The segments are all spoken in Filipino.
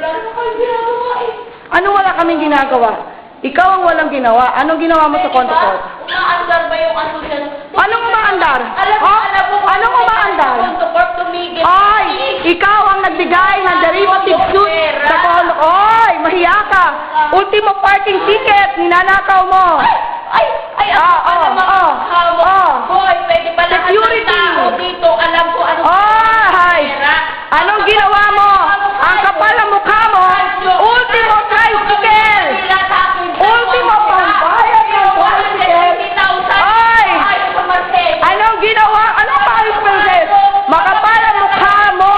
Wala naman kayong ginagawa eh. Ano wala kaming ginagawa? Ikaw ang walang ginawa. Anong ginawa mo sa Condo Court? Umaandar ba yung asosyan? Anong umaandar? Alam mo, Anong umaandar? Condo Court tumigil. Ay! Ikaw ang nagbigay ng derivative suit sa Condo. Ay! Mahiya ka! Ultimo parking ticket! Ninanakaw mo! Ay, ako pa naman hawak. Boy, pwede pa lahat ng tao dito. Alam ko ano. Ay! Anong ginawa mo? Ang kapal ng mukha mo! Ultimo tricycle! Ultimo pambayad ng tricycle! Ay! Anong ginawa? Anong paayos Princess? Makapal ang mukha mo!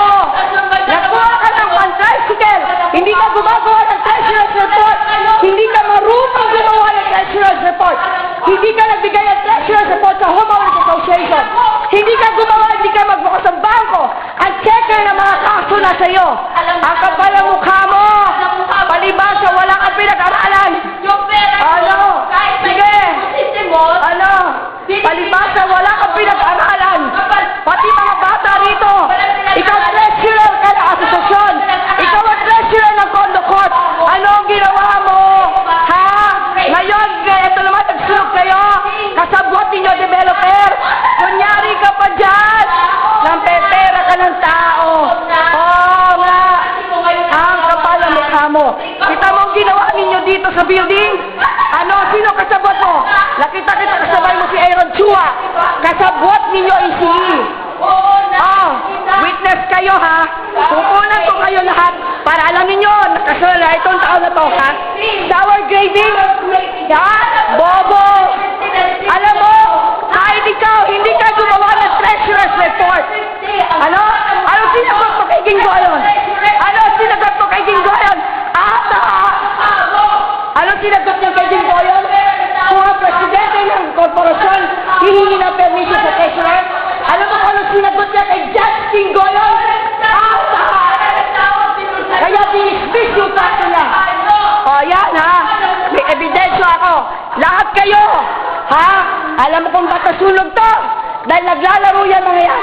Nakuha ka ng pan-tricycle! Hindi ka gumagawa ng treasurer's report! Hindi ka marunong gumawa ng treasurer's report! Hindi ka nagbigay ng treasurer's report sa Homeowners Association! Hindi ka gumawa, hindi ka magbukas ng bangko! Ang checker ng mga kaso na sa'yo! Ang kapal ang mukha mo! Palibasa, wala kang pinag-aralan! Ano? Sige! Ano? Palibasa, wala kang pinag-aralan! Pati mga bata rito! Ikaw treasurer ka ng asosasyon! Ikaw ang treasurer ng Condo Court! Ano ang ginawa mo? Ha? Ngayon, ito naman, nagsulog kayo! Kasabwat ninyo, developer! Kunyari ka pa dyan! Nampepera ka ng tao! Oo nga! Ang kapal ang mukha mo! Kita mo ang ginawa ninyo dito sa building? Ano? Sino kasabwat mo? Nakita kita kasabay mo si Aaron Chua! Kasabwat ninyo isihi! Oh, witness kayo ha. Pupunan ko kayo lahat para alam ninyo, nakasunod na itong taon na to ha. Sour grading, ha? Bobo. Alam mo, kahit ikaw, hindi ka gumawa ng treasurer's report. Ano? Ano sinagot mo kay King Goyon? Ano sinagot mo kay King Goyon? Ano sinagot niyo kay King Goyon? Kung ang presidente ng korporasyon hihingi ng permission sa treasurer, alam mo kung ano sinagot niya kay Judge King Goyon? Kaya dinismiss yung kaso niya. O yan ha, may ebidensya ako. Lahat kayo, ha? Alam mo kung ba't nasunog to? Dahil naglalaro yan mga yan.